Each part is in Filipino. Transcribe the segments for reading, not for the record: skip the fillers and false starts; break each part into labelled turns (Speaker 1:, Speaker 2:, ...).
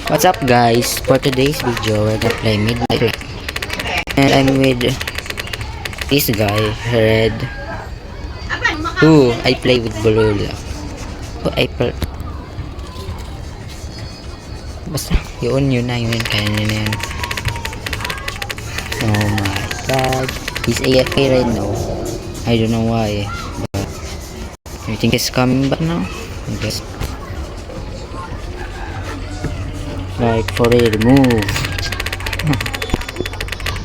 Speaker 1: What's up guys? For today's video, we're gonna play Midnight Club. And I'm with this guy, Red. Who I play with Bolula. Basta, yun na, kaya nyo na yan. Oh my god. He's AFK right now. I don't know why. But I think he's coming back now. I guess. Like for real, move.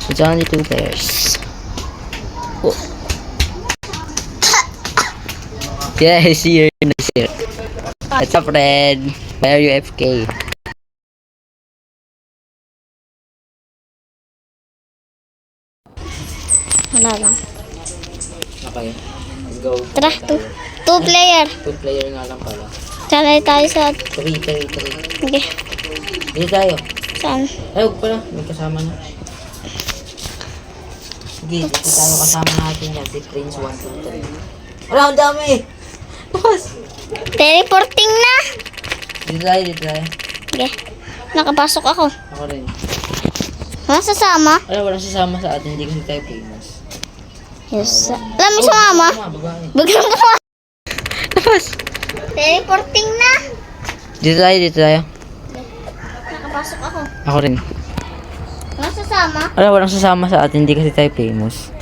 Speaker 1: It's only 2 players. Oh. Yeah, I see you. What's up, Red? Why are you FK?
Speaker 2: Wala lang.
Speaker 1: Okay, let's go.
Speaker 2: Tara, two player.
Speaker 1: 2 player nga lang pala.
Speaker 2: Sanay tayo sa...
Speaker 1: 3.
Speaker 2: Okay.
Speaker 1: Dito tayo.
Speaker 2: Saan?
Speaker 1: Ay, huwag pala. May kasama na. Sige, dito tayo kasama natin yan. Si Prince 1, 2, 3. Wala, ang dami! Tapos!
Speaker 2: Teleporting na!
Speaker 1: Dito tayo.
Speaker 2: Okay. Nakapasok ako.
Speaker 1: Ako rin.
Speaker 2: Wala sasama?
Speaker 1: Walang sasama sa atin. Hindi kasi tayo famous.
Speaker 2: Yes. Alam mo sumama?
Speaker 1: Babae.
Speaker 2: Biglang pumasok.
Speaker 1: Tapos!
Speaker 2: Teleporting na!
Speaker 1: Dito tayo.
Speaker 2: Nakapasok ako.
Speaker 1: Ako rin.
Speaker 2: Wala sasama?
Speaker 1: Walang sasama sa atin. Hindi kasi tayo famous.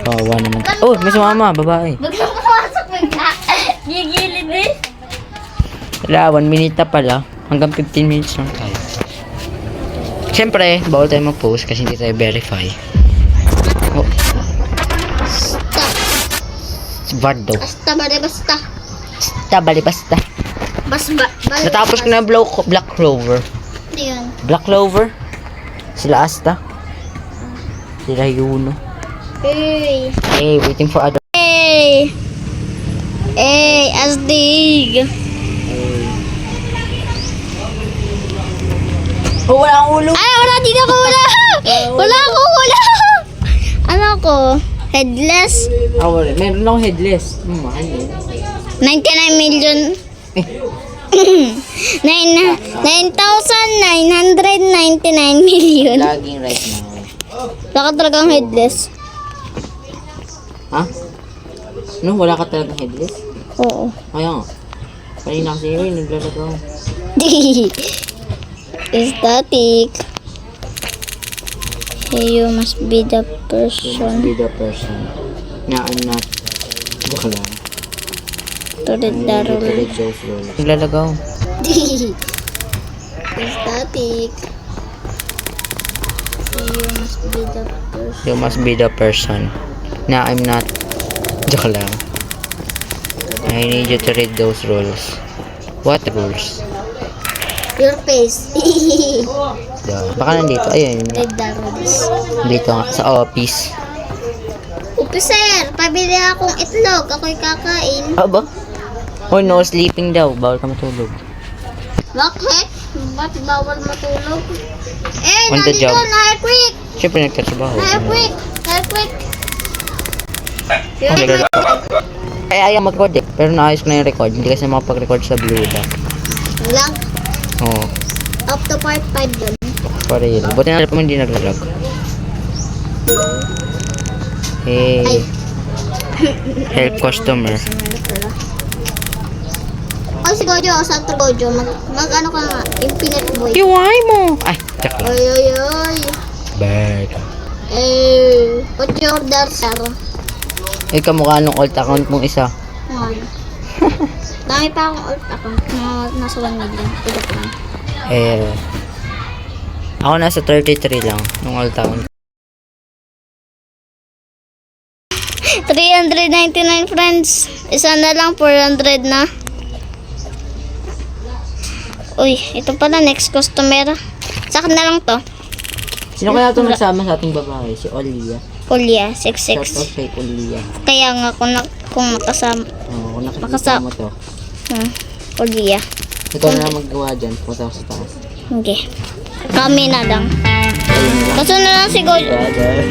Speaker 1: Kawawa naman. Oh, may sumama. Babae.
Speaker 2: Biglang pumasok bigla. Gigilid eh.
Speaker 1: Wala, 1 minute na pala. Hanggang 15 minutes lang tayo. Siyempre, bawal tayo mag-post kasi hindi tayo verify. Oh. Bardo.
Speaker 2: Basta.
Speaker 1: Basta.
Speaker 2: Basta.
Speaker 1: Natapos ko na Black Clover.
Speaker 2: Ano yun?
Speaker 1: Black Clover. Sila Asta. Sila Yuno.
Speaker 2: Hey,
Speaker 1: Waiting for other.
Speaker 2: asdig.
Speaker 1: Oh, wala akong ulo.
Speaker 2: Ay, wala dito ko, wala. Wala ako. Ano ko? Headless.
Speaker 1: Wala. Meron akong headless. Mahal yun.
Speaker 2: 99 million. 9,999 million.
Speaker 1: Lagging right now.
Speaker 2: Wala ka talagang headless.
Speaker 1: Ha? No, wala ka talagang headless?
Speaker 2: Oo.
Speaker 1: Kaya nga. Kanina kasi yun, naglalagaw.
Speaker 2: Static. Hey, you must be the person
Speaker 1: Be the person. Na I'm not. Joke lang.
Speaker 2: to read the rule.
Speaker 1: Naglalagaw.
Speaker 2: Static. Hey,
Speaker 1: You
Speaker 2: you must be the person.
Speaker 1: must be the person. Na I'm not. Joke lang. I need you to read those rules. What rules?
Speaker 2: Your face.
Speaker 1: Baka nandito. Ayun.
Speaker 2: Read the rules.
Speaker 1: Dito nga. Sa office.
Speaker 2: Officer, pabili akong itlog. Ako'y kakain.
Speaker 1: Aba? Oh no, sleeping daw. Bawal ka matulog.
Speaker 2: Bakit? Ba't bawal matulog?
Speaker 1: On the
Speaker 2: nandito
Speaker 1: job.
Speaker 2: na earthquake.
Speaker 1: Siyempre nagtatrabaho.
Speaker 2: Earthquake.
Speaker 1: Kaya ayaw mag-record eh. Pero naayos ko na yung record. Hindi kasi makapag-record sa Blue Dot.
Speaker 2: Lag.
Speaker 1: Oo.
Speaker 2: Up to part 5 dun.
Speaker 1: For real. Buti na po hindi naglalag. Hey. Help customer.
Speaker 2: Ay, si Gojo. Santo Gojo. Mag-ano ka nga. Infinite boy.
Speaker 1: Iway mo! Ay, check lang.
Speaker 2: Ay.
Speaker 1: Bad.
Speaker 2: What's your order, sir?
Speaker 1: Ay, kamukha nung alt account mong isa.
Speaker 2: Dami pa akong alt account na nasa 1 million. Tulog lang.
Speaker 1: Ako nasa 33 lang nung alt account.
Speaker 2: 399 friends. Isa na lang, 400 na. Uy, ito pala, next customer. Sa akin na lang to.
Speaker 1: Sino kaya itong nagsama sa ating babae? Si Olia.
Speaker 2: Kulia,
Speaker 1: Shout
Speaker 2: 66.
Speaker 1: out kay Olia.
Speaker 2: Kaya nga, kung makasama.
Speaker 1: Oo, kung nakikita mo to.
Speaker 2: Kulia.
Speaker 1: Ikaw na lang maggawa dyan. Punta ko sa taas.
Speaker 2: Okay. Kami na lang. Kaso na lang si Gojo.
Speaker 1: Brother.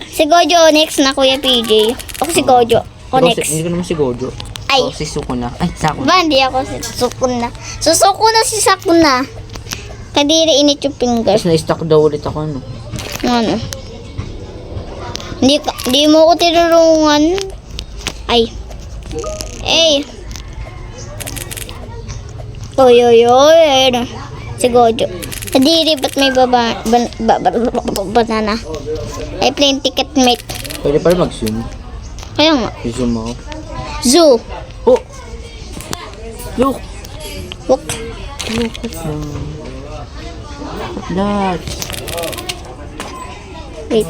Speaker 2: Si Gojo next na, Kuya PJ. Ako si Gojo. Ako next.
Speaker 1: Hindi ko naman si Gojo.
Speaker 2: Ay, Ay.
Speaker 1: Oh, si Sukuna. Ay, Sakuna.
Speaker 2: Ba, hindi ako si Sukuna. Susukuna si Sakuna. Kadiri init yung fingers.
Speaker 1: Tapos na-stuck daw ulit ako, no?
Speaker 2: Ano? Hindi mo ko tinulungan. Ay. Ay. Oy, oy, oy. Ayun. Si Gojo. Kadiri, ba't may banana? Ay, plane ticket, mate.
Speaker 1: Pwede pa rin mag-zoom.
Speaker 2: Kaya nga.
Speaker 1: I-zoom ako.
Speaker 2: Zoo.
Speaker 1: Oh! Look!
Speaker 2: Look.
Speaker 1: Look at that.
Speaker 2: Wait.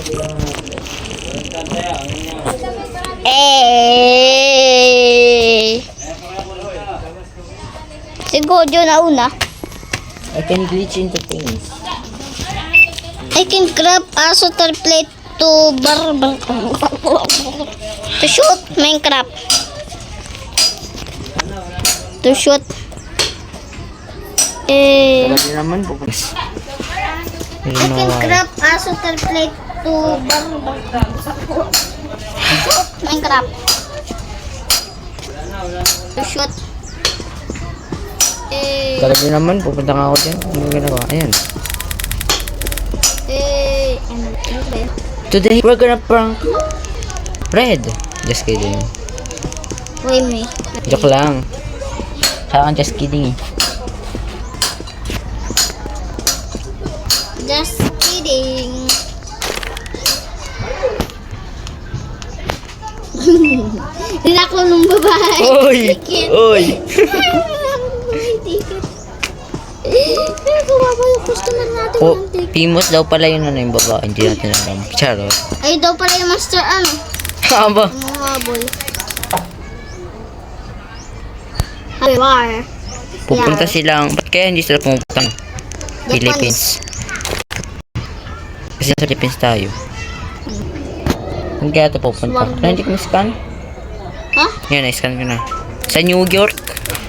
Speaker 2: Eh. Si Gojo na una.
Speaker 1: I can glitch into things.
Speaker 2: I can grab a shooter plate to to shoot Minecraft. To shoot. Eh.
Speaker 1: Talaga naman pupunta.
Speaker 2: I can grab a shooter plate to shoot Minecraft. To shoot. Eh.
Speaker 1: Talaga naman, pupunta nga ako dyan. Ano ginagawa? Ayan.
Speaker 2: Ano ba yun?
Speaker 1: Today, we're gonna prank Red. Just kidding.
Speaker 2: Wait me.
Speaker 1: Joke lang. Saan just kidding eh.
Speaker 2: Just kidding. Tinako nung babae.
Speaker 1: Oy!
Speaker 2: Ticket.
Speaker 1: Oy!
Speaker 2: Ticket. Kuha ba yung customer natin
Speaker 1: Oh,
Speaker 2: ng ticket?
Speaker 1: Pimos daw pala yun ano yung babae. Hindi natin alam. Charot.
Speaker 2: Ay daw pala yung master ano?
Speaker 1: Aba.
Speaker 2: Mga habol. Habar.
Speaker 1: Pupunta silang, ba't kaya hindi sila pumunta ng Philippines? Kasi sa Philippines tayo. Saan kaya ito pupunta?
Speaker 2: Swag.
Speaker 1: Kaya hindi ko na-scan?
Speaker 2: Ha?
Speaker 1: Yan, na-scan ko na. Sa New York.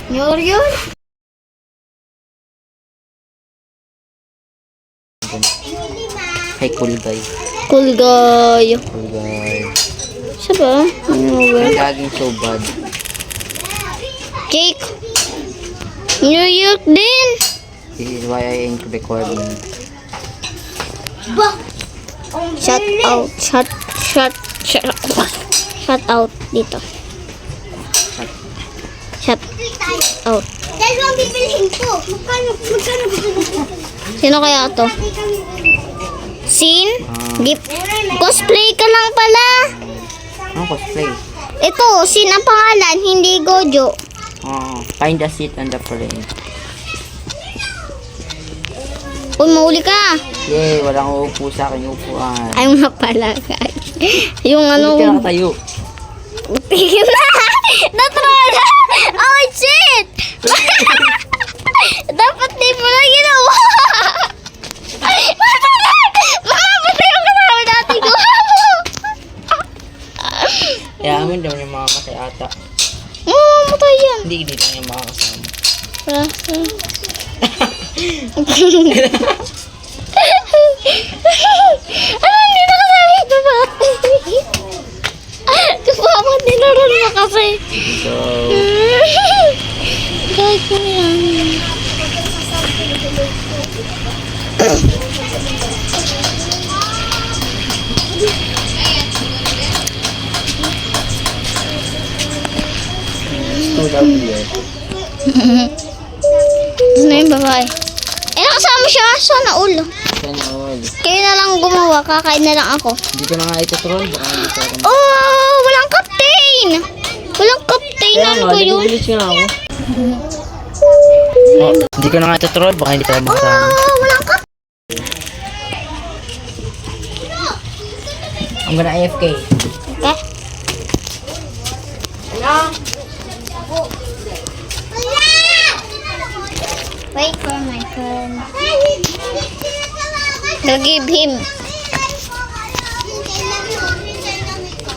Speaker 2: New York?
Speaker 1: Hi, cool guy.
Speaker 2: Cool guy.
Speaker 1: Cool guy.
Speaker 2: Siya ba? New York.
Speaker 1: Laging so bad.
Speaker 2: Jake. New York din.
Speaker 1: This is why I ain't recording.
Speaker 2: Shut out. Shut out dito. Shut out.
Speaker 3: Dalawang bibilhin ko. Magkano?
Speaker 2: Sino kaya to? Sin? Gift. Cosplay ka lang pala.
Speaker 1: Ano cosplay?
Speaker 2: Ito, Sin ang pangalan, hindi Gojo.
Speaker 1: Oh, find a seat on the plane.
Speaker 2: Uy, mahuli ka.
Speaker 1: Yay, walang uupo sa akin upuan.
Speaker 2: Ay, nga pala, guys. Yung
Speaker 1: Hindi ka
Speaker 2: ano,
Speaker 1: nakatayo.
Speaker 2: tingin na. Natrola. Oh, shit. Dapat di mo na ginawa. Mamamatay yung kasama natin ko.
Speaker 1: Kaya amin daw yung mga matay ata.
Speaker 2: Mamamatay yan.
Speaker 1: Hindi dito yung mga kasama.
Speaker 2: Ano, hindi na kasama ito ba? Kapama, nilaron mo kasi.
Speaker 1: So,
Speaker 2: Kahit ko yan. Ito na yung babae. Eh, nakasama siya. Sana ulo.
Speaker 1: sana all.
Speaker 2: Kayo na lang gumawa. Kakain na lang ako.
Speaker 1: Hindi ko na nga ito troll. Baka hindi ko ako.
Speaker 2: Oh, walang captain. Walang captain.
Speaker 1: Kaya
Speaker 2: Ano
Speaker 1: nga,
Speaker 2: ba yun?
Speaker 1: nag-glitch nga ako. Oh, hindi ko na nga ito troll. Baka hindi tayo makasama.
Speaker 2: Oh, walang captain.
Speaker 1: I'm gonna AFK.
Speaker 2: Okay. Wait for my turn. I'll give him.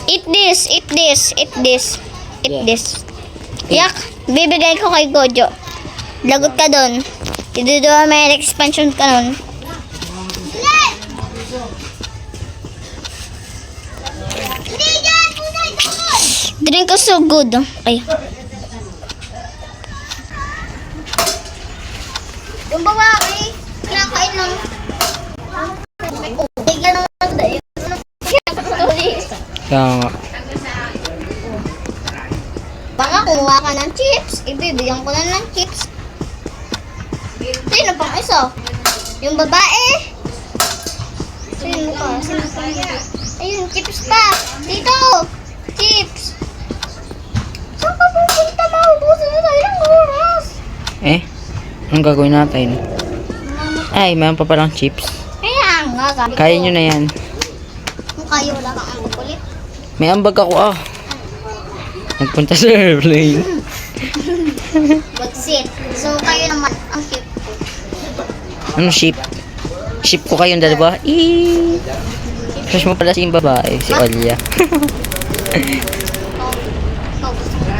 Speaker 2: Eat this, eat this, eat this, eat
Speaker 1: Yeah.
Speaker 2: this. Yak, bibigay ko kay Gojo. Lagot ka doon. Iduduwa may expansion ka nun. Drink is so good. Ay. Yung babae, kinakain ng... Tignan naman tayo.
Speaker 1: Kaya nga.
Speaker 2: Baka kumuha ka ng chips, ibibigyan ko na ng chips. Sino pang isa? Yung babae. Sino pa? Sino pa? Ayun, chips pa. Dito. Chips. Saan ka pupunta? Maubusan na tayo ng oras.
Speaker 1: Eh, anong gagawin natin? Ay, mayroon pa palang chips.
Speaker 2: Kaya nga, sabi ko.
Speaker 1: Kaya nyo na yan.
Speaker 2: Kung kayo wala kang ang kulit.
Speaker 1: May ambag ako Nagpunta sa airplane.
Speaker 2: Mag-sit. So, kayo naman ang cute ko.
Speaker 1: Ano ship? Ship ko kayong dalawa? Eee! Crush mo pala si yung babae, si Olya.
Speaker 2: Oh, gusto ko.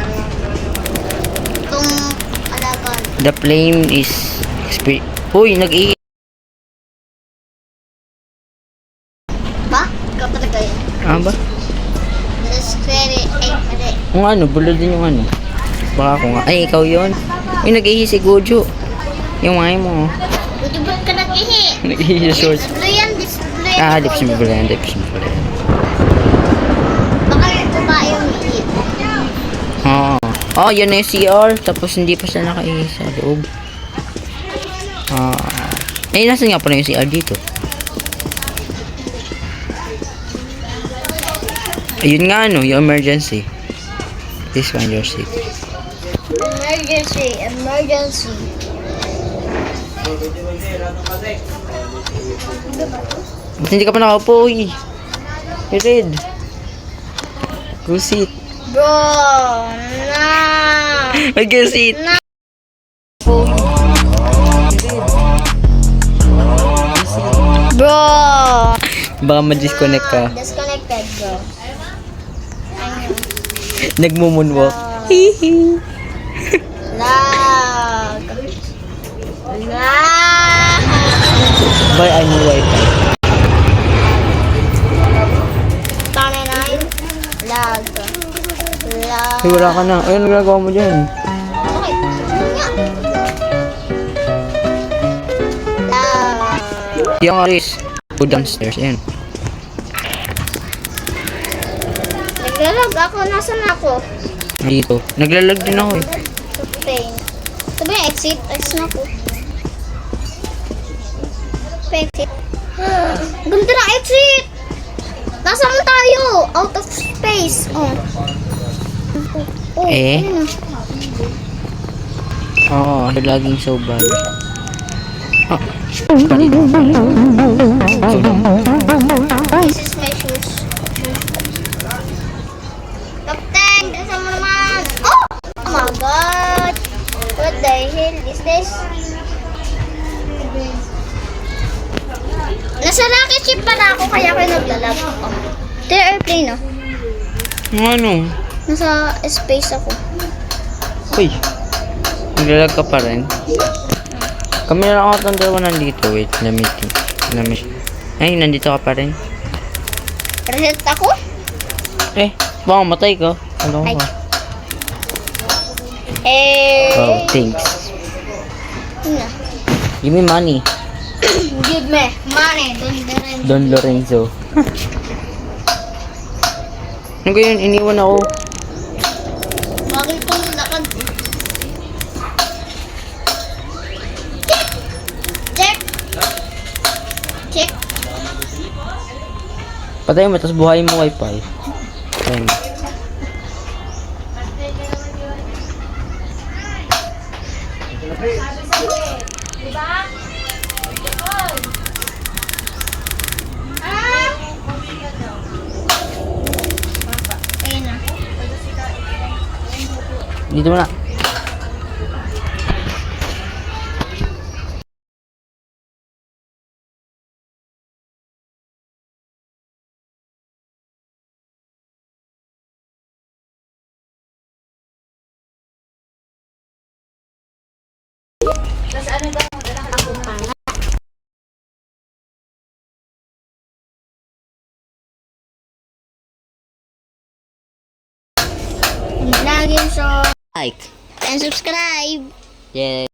Speaker 2: Itong alagaan.
Speaker 1: The plane is... Uy, nag-i...
Speaker 2: Ba? Ikaw talaga yun.
Speaker 1: Ba?
Speaker 2: That's very angry.
Speaker 1: Kung ano, bulol din yung ano. Baka ako nga. Ay, ikaw yun. Uy, nag-ihi si Gojo. Yung mga mo.
Speaker 2: Buti ba't ka nag-ihi?
Speaker 1: Nag-ihi sa shorts.
Speaker 2: Blue yan, this blue yan.
Speaker 1: Lips mo pala yan, lips mo pala yan.
Speaker 2: Baka yung babae yung ihi.
Speaker 1: Yan na yung CR. Tapos hindi pa siya nakaihi sa loob. Nasaan nga pala yung CR dito? Ayun nga yung emergency. Please find your seat.
Speaker 2: Emergency, emergency.
Speaker 1: Ba't hindi ka pa nakaupo, uy? Red. Go sit.
Speaker 2: Bro, na.
Speaker 1: Go sit.
Speaker 2: Bro.
Speaker 1: Baka ma-disconnect ka.
Speaker 2: Disconnected, bro.
Speaker 1: Nagmumunwalk.
Speaker 2: Lag. Lag.
Speaker 1: Buy a new wifi.
Speaker 2: Tanay na yun. Lag. Lag.
Speaker 1: Ay, wala ka na. Ayun, nagagawa mo dyan.
Speaker 2: Okay. Nga. Lag.
Speaker 1: Yung Aris. Go downstairs. Ayan.
Speaker 2: Naglalag ako. Nasaan ako?
Speaker 1: Dito. Naglalag din ako eh.
Speaker 2: Pain. Ito ba yung exit? Exit na ako. Exit. Ganda ng exit! Nasaan mo tayo? Out of space. Oh.
Speaker 1: Eh?
Speaker 2: Ayun na.
Speaker 1: Oo, laging so bad.
Speaker 2: This is my shoes. Captain, nasaan mo naman? Oh! Oh my God! What the hell is this? Nasa rocket ship pala ako kaya ako naglalag. Oh. Ito yung airplane, oh.
Speaker 1: Ano?
Speaker 2: Nasa space ako.
Speaker 1: Uy. Naglalag ka pa rin. Kami na lang ako ng dalawa nandito. Wait, Ay, nandito ka pa rin.
Speaker 2: Reset ako?
Speaker 1: Baka matay ka. Ano
Speaker 2: Ay.
Speaker 1: ka?
Speaker 2: Eh.
Speaker 1: Thanks.
Speaker 2: Ano?
Speaker 1: Give me money.
Speaker 2: Give me money.
Speaker 1: Don Lorenzo. Ano yun? Iniwan ako.
Speaker 2: Bakit itong lakad? Check. Check.
Speaker 1: Patay mo, tapos buhayin mo wifi. Patay mo.
Speaker 2: Ayun na.
Speaker 1: Dito mo na.
Speaker 2: Laging so
Speaker 1: Like.
Speaker 2: and subscribe.
Speaker 1: Yeah.